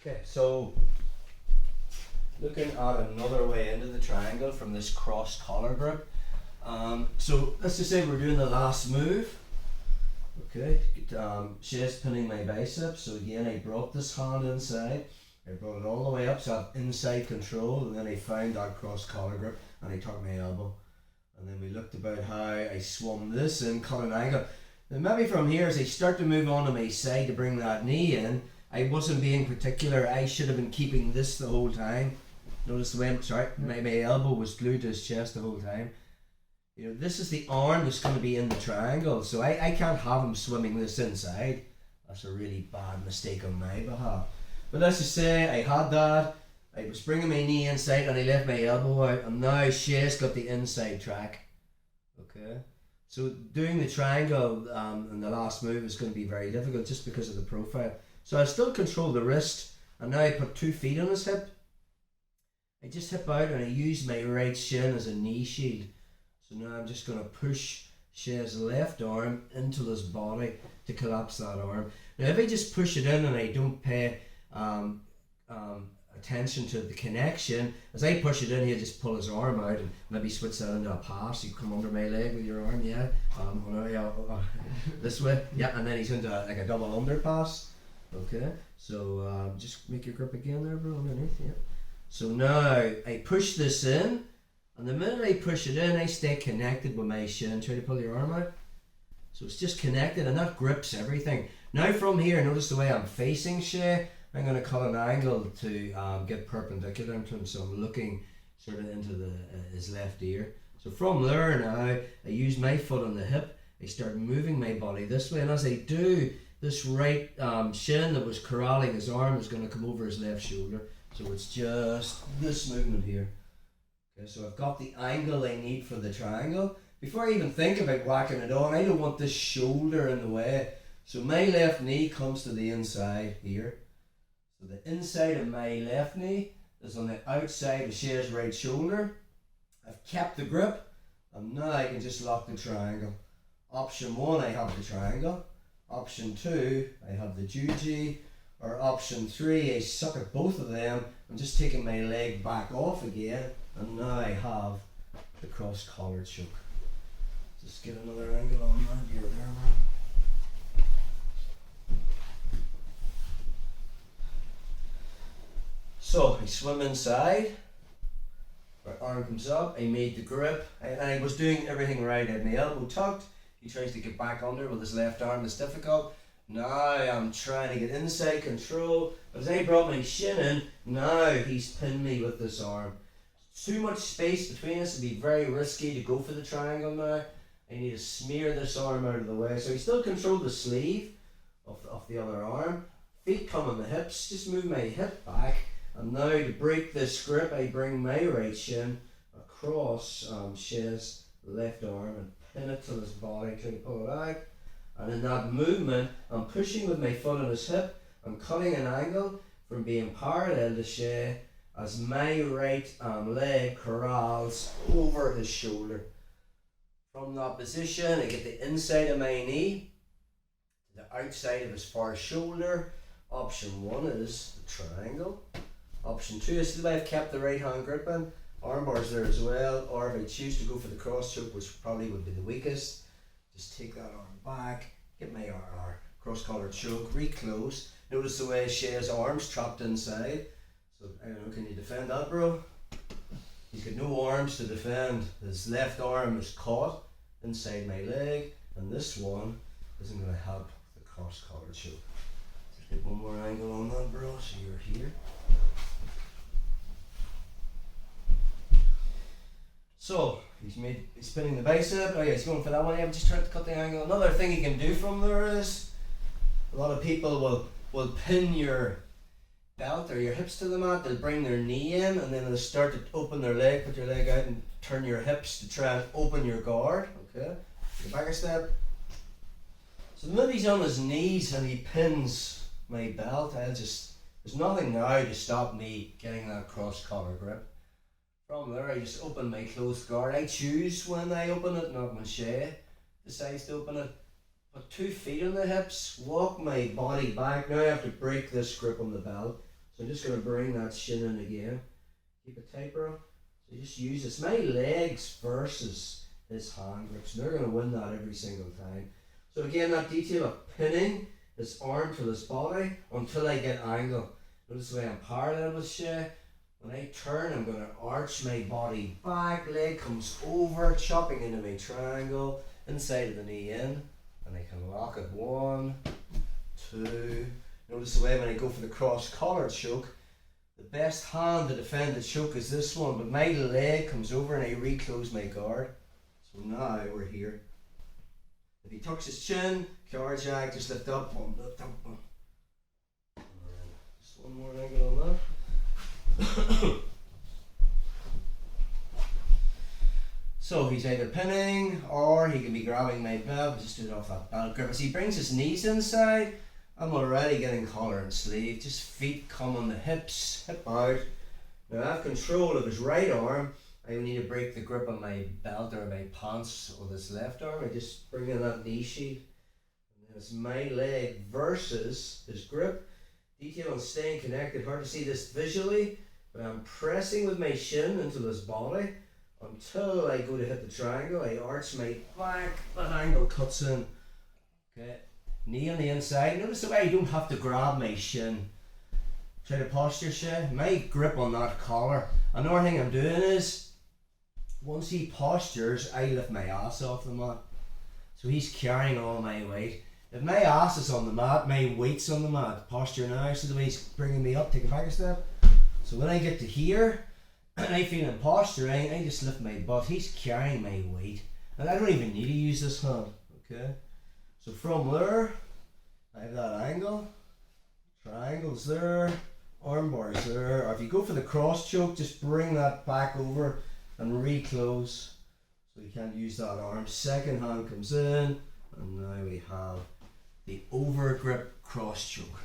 Okay, so looking at another way into the triangle from this cross collar grip. So let's just say we're doing the last move. Okay, Shay's pinning my biceps. So again, I brought this hand inside. I brought it all the way up, so I have inside control, and then I found that cross collar grip, and I took my elbow. And then we looked about how I swung this in, cut an angle. Then maybe from here, as I start to move on to my side to bring that knee in, I wasn't being particular. I should have been keeping this the whole time. Notice the way my elbow was glued to his chest the whole time. You know, this is the arm that's going to be in the triangle, so I can't have him swimming this inside. That's a really bad mistake on my behalf. But let's just say I had that. I was bringing my knee inside and I left my elbow out, and now Shay's got the inside track. Okay, so doing the triangle in the last move is going to be very difficult just because of the profile. So I still control the wrist, and now I put 2 feet on his hip. I just hip out and I use my right shin as a knee shield. So now I'm just going to push Shay's left arm into his body to collapse that arm. Now if I just push it in and I don't pay attention to the connection, as I push it in, he'll just pull his arm out and maybe switch that into a pass. You come under my leg with your arm, yeah. This way, yeah, and then he's into like a double underpass. Okay, so just make your grip again there, bro, underneath, yeah. So now I push this in, and the minute I push it in, I stay connected with my shin. Try to pull your arm out. So it's just connected, and that grips everything. Now from here, notice the way I'm facing Shay. I'm going to cut an angle to get perpendicular to him, so I'm looking sort of into his left ear. So from there now, I use my foot on the hip. I start moving my body this way, and as I do, this right shin that was corralling his arm is going to come over his left shoulder. So it's just this movement here. Okay, so I've got the angle I need for the triangle. Before I even think about whacking it on, I don't want this shoulder in the way. So my left knee comes to the inside here. So the inside of my left knee is on the outside of Shay's right shoulder. I've kept the grip, and now I can just lock the triangle. Option 1, I have the triangle. Option 2, I have the juji. Or option 3, I suck at both of them. I'm just taking my leg back off again, and now I have the cross-collared choke. Just get another angle on that. You're there, man. So I swim inside, my arm comes up, I made the grip, and I was doing everything right. I had my elbow tucked, he tries to get back under with his left arm, it's difficult. Now I'm trying to get inside control, but as I brought my shin in, now he's pinned me with this arm. Too much space between us, it'd be very risky to go for the triangle now. I need to smear this arm out of the way. So he still controlled the sleeve of the other arm. Feet come on the hips, just move my hip back. And now to break this grip, I bring my right shin across Shay's left arm and pin it to his body, try to pull it out. And in that movement, I'm pushing with my foot on his hip. I'm cutting an angle from being parallel to Shay as my right leg corrals over his shoulder. From that position, I get the inside of my knee to the outside of his far shoulder. Option 1 is the triangle. Option 2 is the way I've kept the right hand grip in. Armbar's there as well, or if I choose to go for the cross choke, which probably would be the weakest, just take that arm back, get my cross collar choke, reclose. Notice the way Shay's arms trapped inside. So I don't know, can you defend that, bro? He's got no arms to defend. His left arm is caught inside my leg, and this one isn't going to help the cross collar choke. Just get one more angle on that, bro, so you're here. So he's spinning the bicep. Oh yeah, he's going for that one. Yeah, I'm just trying to cut the angle. Another thing you can do from there is a lot of people will pin your belt or your hips to the mat. They'll bring their knee in and then they'll start to open their leg, put your leg out and turn your hips to try and open your guard. Okay, go back a step. So the minute he's on his knees and he pins my belt, there's nothing now to stop me getting that cross collar grip. From there, I just open my closed guard. I choose when I open it, not when Shay decides to open it. Put 2 feet on the hips, walk my body back. Now I have to break this grip on the belt. So I'm just going to bring that shin in again. Keep it tight, bro. So just use this. My legs versus his hand grips. They're going to win that every single time. So again, that detail of pinning his arm to his body until I get angle. Notice the way I'm parallel with Shay. When I turn, I'm going to arch my body back. Leg comes over, chopping into my triangle. Inside of the knee in. And I can lock it. 1, 2. Notice the way when I go for the cross collar choke, the best hand to defend the choke is this one, but my leg comes over and I reclose my guard. So now we're here. If he tucks his chin, car jack, just lift up one, lift up one. Just one more angle on that. So he's either pinning or he can be grabbing my belt, just do it off that belt grip. As he brings his knees inside, I'm already getting collar and sleeve, just feet come on the hips, hip out. Now I have control of his right arm. I need to break the grip on my belt or my pants with his left arm. I just bring in that knee sheath. And then it's my leg versus his grip. Detail on staying connected, hard to see this visually, but I'm pressing with my shin into this body until I go to hit the triangle. I arch my back, that angle cuts in. Okay. Knee on the inside. Notice the way I don't have to grab my shin. Try to posture Shay. My grip on that collar. Another thing I'm doing is, once he postures, I lift my ass off the mat. So he's carrying all my weight. If my ass is on the mat, my weight's on the mat. Posture now, so the way he's bringing me up, take it back a step. So when I get to here, and I feel him posturing, I just lift my butt. He's carrying my weight. And I don't even need to use this hand. Okay? So from there, I have that angle, triangles there, arm bars there. Or if you go for the cross choke, just bring that back over and reclose. So you can't use that arm. Second hand comes in, and now we have the over grip cross choke.